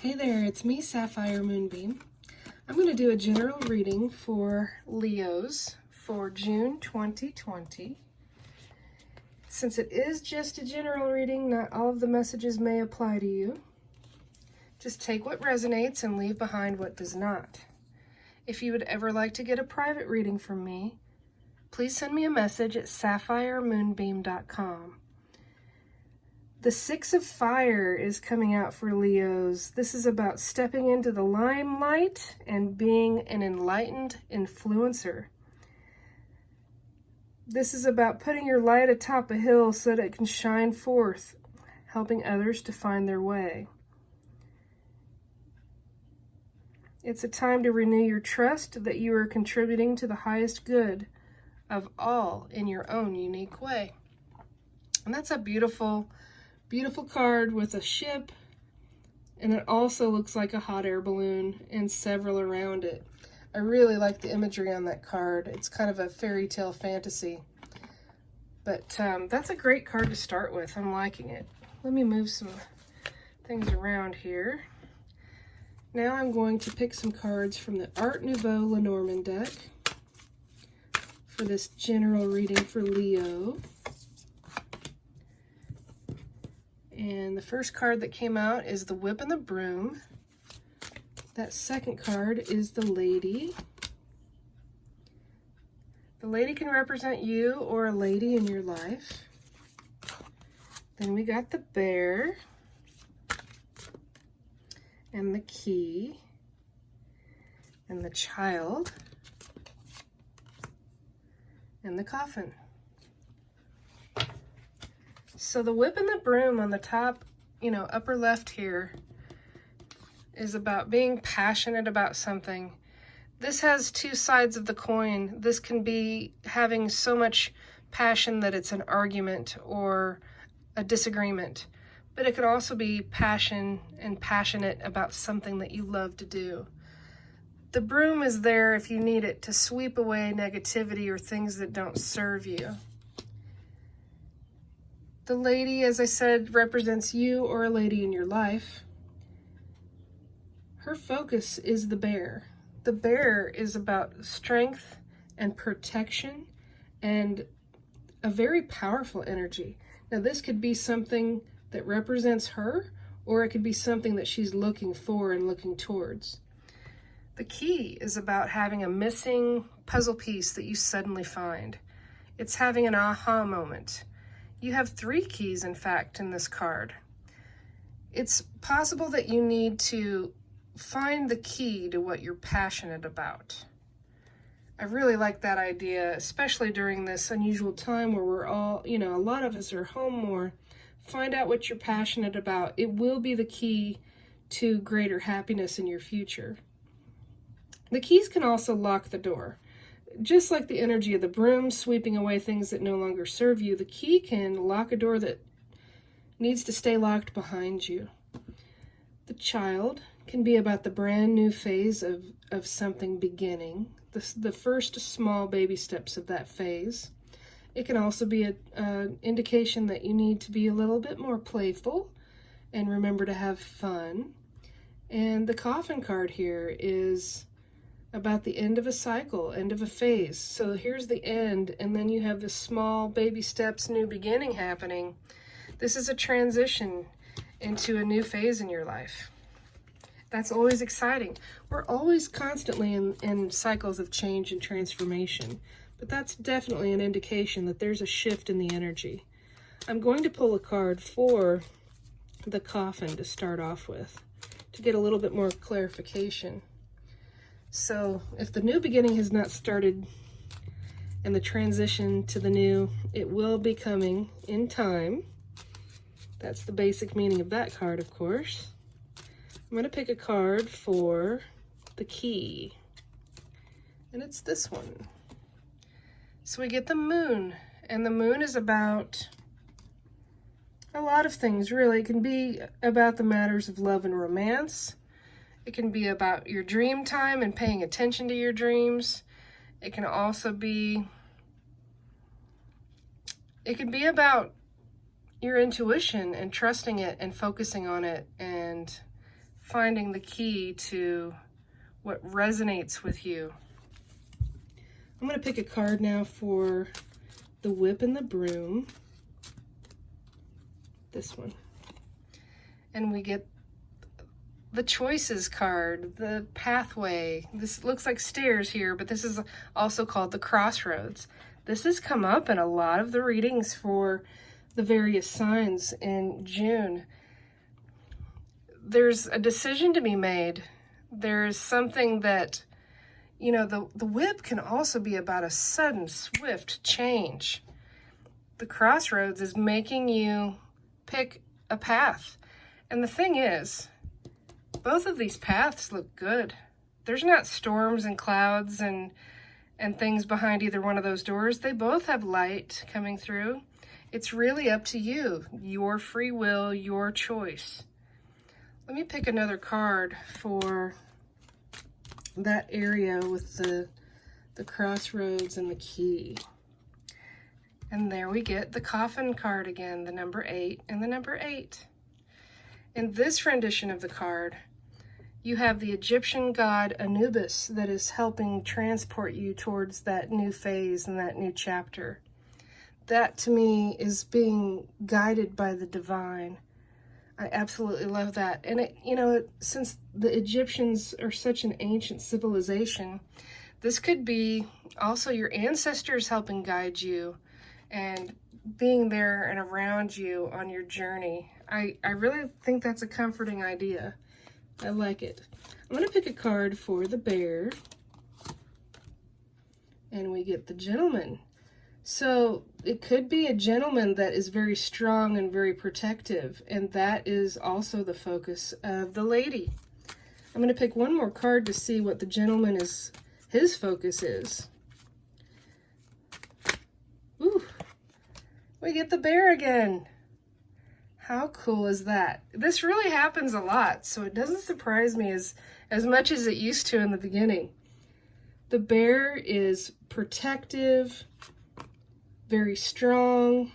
Hey there, it's me, Sapphire Moonbeam. I'm going to do a general reading for Leos for June 2020. Since it is just a general reading, not all of the messages may apply to you. Just take what resonates and leave behind what does not. If you would ever like to get a private reading from me, please send me a message at sapphiremoonbeam.com. The Six of Fire is coming out for Leos. This is about stepping into the limelight and being an enlightened influencer. This is about putting your light atop a hill so that it can shine forth, helping others to find their way. It's a time to renew your trust that you are contributing to the highest good of all in your own unique way. And that's a beautiful card with a ship, and it also looks like a hot air balloon and several around it. I really like the imagery on that card. It's kind of a fairy tale fantasy, but that's a great card to start with. I'm liking it. Let me move some things around here. Now I'm going to pick some cards from the Art Nouveau Lenormand deck for this general reading for Leo. And the first card that came out is the Whip and the Broom. That second card is the Lady. The Lady can represent you or a lady in your life. Then we got the Bear and the Key and the Child and the Coffin. So the Whip and the Broom on the top, upper left here, is about being passionate about something. This has two sides of the coin. This can be having so much passion that it's an argument or a disagreement, but it could also be passion and passionate about something that you love to do. The broom is there if you need it to sweep away negativity or things that don't serve you. The Lady, as I said, represents you or a lady in your life. Her focus is the Bear. The Bear is about strength and protection and a very powerful energy. Now, this could be something that represents her, or it could be something that she's looking for and looking towards. The Key is about having a missing puzzle piece that you suddenly find. It's having an aha moment. You have 3 keys, in fact, in this card. It's possible that you need to find the key to what you're passionate about. I really like that idea, especially during this unusual time where we're all, a lot of us are home more. Find out what you're passionate about. It will be the key to greater happiness in your future. The keys can also lock the door. Just like the energy of the broom sweeping away things that no longer serve you, the key can lock a door that needs to stay locked behind you. The Child can be about the brand new phase of something beginning, the first small baby steps of that phase. It can also be an indication that you need to be a little bit more playful and remember to have fun. And the Coffin card here is about the end of a cycle, end of a phase. So here's the end, and then you have the small baby steps, new beginning happening. This is a transition into a new phase in your life. That's always exciting. We're always constantly in cycles of change and transformation, but that's definitely an indication that there's a shift in the energy. I'm going to pull a card for the Coffin to start off with, to get a little bit more clarification. So if the new beginning has not started and the transition to the new, it will be coming in time. That's the basic meaning of that card, of course. I'm going to pick a card for the Key, and it's this one. So we get the Moon, and the Moon is about a lot of things, really. It can be about the matters of love and romance. It can be about your dream time and paying attention to your dreams. It can also be, about your intuition and trusting it and focusing on it and finding the key to what resonates with you. I'm going to pick a card now for the whip and the broom. This one. And we get the choices card, the pathway. This looks like stairs here, but this is also called the crossroads. This has come up in a lot of the readings for the various signs in June. There's a decision to be made. There's something that, you know, the whip can also be about a sudden, swift change. The crossroads is making you pick a path. And the thing is, both of these paths look good. There's not storms and clouds and things behind either one of those doors. They both have light coming through. It's really up to you, your free will, your choice. Let me pick another card for that area with the crossroads and the key. And there we get the coffin card again, the number 8 and the number 8. In this rendition of the card, you have the Egyptian god Anubis that is helping transport you towards that new phase and that new chapter. That to me is being guided by the divine. I absolutely love that. And it, you know, since the Egyptians are such an ancient civilization, this could be also your ancestors helping guide you and being there and around you on your journey. I really think that's a comforting idea. I like it. I'm going to pick a card for the bear. And we get the gentleman. So it could be a gentleman that is very strong and very protective. And that is also the focus of the lady. I'm going to pick one more card to see what the gentleman is, his focus is. Ooh, we get the bear again. How cool is that? This really happens a lot, so it doesn't surprise me as much as it used to in the beginning. The bear is protective, very strong,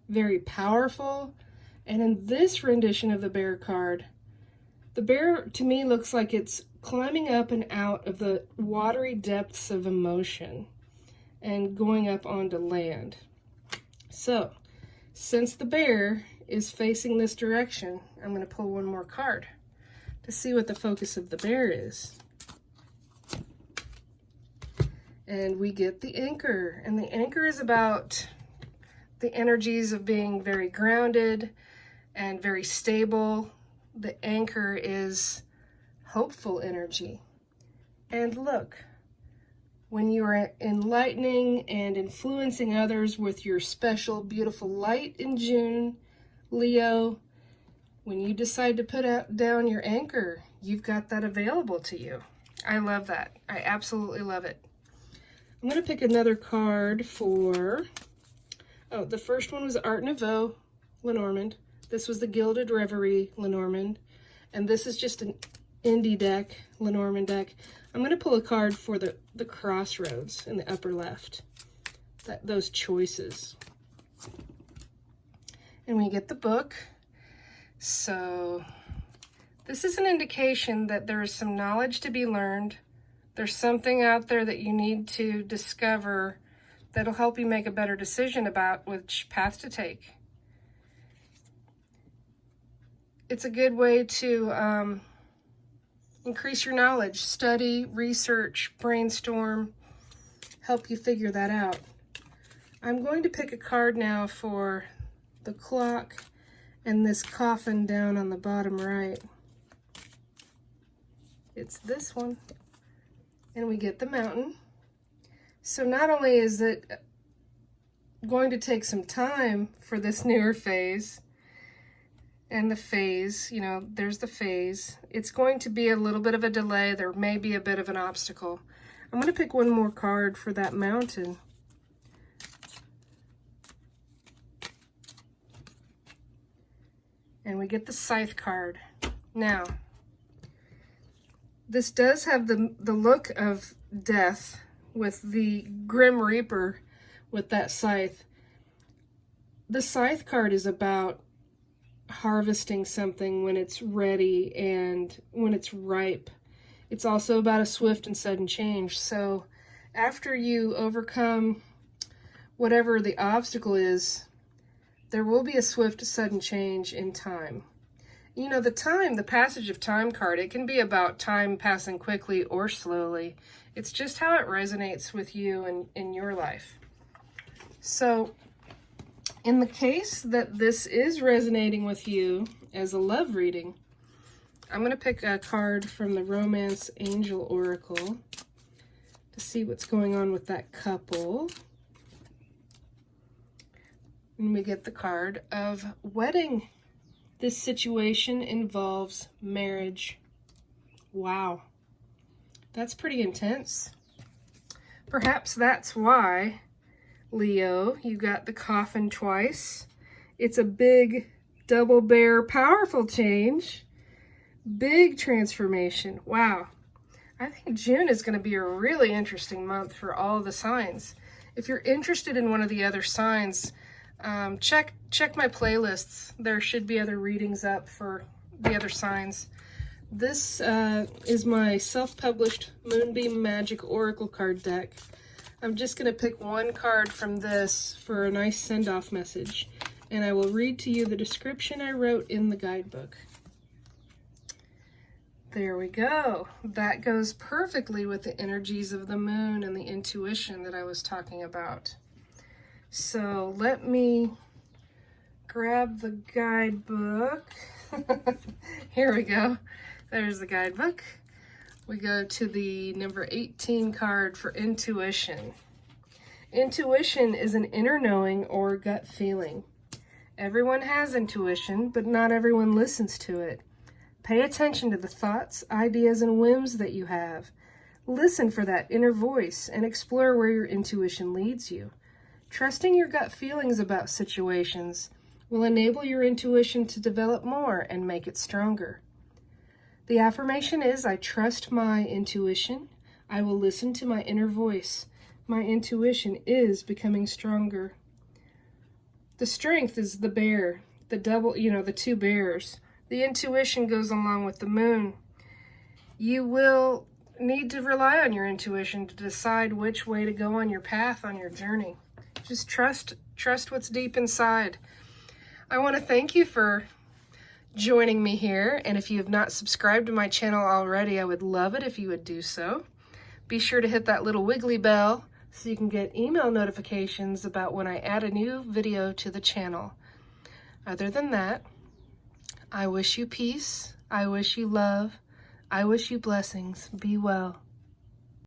very powerful, and in this rendition of the bear card, the bear to me looks like it's climbing up and out of the watery depths of emotion and going up onto land. So, since the bear is facing this direction, I'm going to pull one more card to see what the focus of the bear is. And we get the anchor, and the anchor is about the energies of being very grounded and very stable. The anchor is hopeful energy. And look, when you are enlightening and influencing others with your special, beautiful light in June, Leo, when you decide to put down your anchor, you've got that available to you. I love that. I absolutely love it. I'm going to pick another card for, oh, the first one was Art Nouveau, Lenormand. This was the Gilded Reverie, Lenormand. And this is just an indie deck, Lenormand deck. I'm going to pull a card for the crossroads in the upper left, those choices. And we get the book. So this is an indication that there is some knowledge to be learned. There's something out there that you need to discover that'll help you make a better decision about which path to take. It's a good way to increase your knowledge, study, research, brainstorm, help you figure that out. I'm going to pick a card now for the clock and this coffin down on the bottom right. It's this one. And we get the mountain. So not only is it going to take some time for this newer phase, and the phase, you know, there's the phase. It's going to be a little bit of a delay. There may be a bit of an obstacle. I'm going to pick one more card for that mountain. And we get the scythe card. Now, this does have the look of death with the Grim Reaper with that scythe. The scythe card is about harvesting something when it's ready and when it's ripe. It's also about a swift and sudden change. So after you overcome whatever the obstacle is, there will be a swift, sudden change in time. You know, the passage of time card, it can be about time passing quickly or slowly. It's just how it resonates with you and in your life. So in the case that this is resonating with you as a love reading, I'm going to pick a card from the Romance Angel Oracle to see what's going on with that couple. And we get the card of wedding. This situation involves marriage. Wow. That's pretty intense. Perhaps that's why, Leo, you got the coffin twice. It's a big, double bear, powerful change. Big transformation. Wow. I think June is going to be a really interesting month for all the signs. If you're interested in one of the other signs, check my playlists. There should be other readings up for the other signs. This is my self-published Moonbeam Magick Oracle card deck. I'm just going to pick one card from this for a nice send-off message, and I will read to you the description I wrote in the guidebook. There we go. That goes perfectly with the energies of the moon and the intuition that I was talking about. So let me grab the guidebook. Here we go. There's the guidebook. We go to the number 18 card for intuition. Intuition is an inner knowing or gut feeling. Everyone has intuition, but not everyone listens to it. Pay attention to the thoughts, ideas, and whims that you have. Listen for that inner voice and explore where your intuition leads you. Trusting your gut feelings about situations will enable your intuition to develop more and make it stronger. The affirmation is, I trust my intuition. I will listen to my inner voice. My intuition is becoming stronger. The strength is the bear, the double, the two bears. The intuition goes along with the moon. You will need to rely on your intuition to decide which way to go on your path, on your journey. Just trust what's deep inside. I want to thank you for joining me here, and if you have not subscribed to my channel already, I would love it if you would do so. Be sure to hit that little wiggly bell so you can get email notifications about when I add a new video to the channel. Other than that, I wish you peace, I wish you love, I wish you blessings. Be well.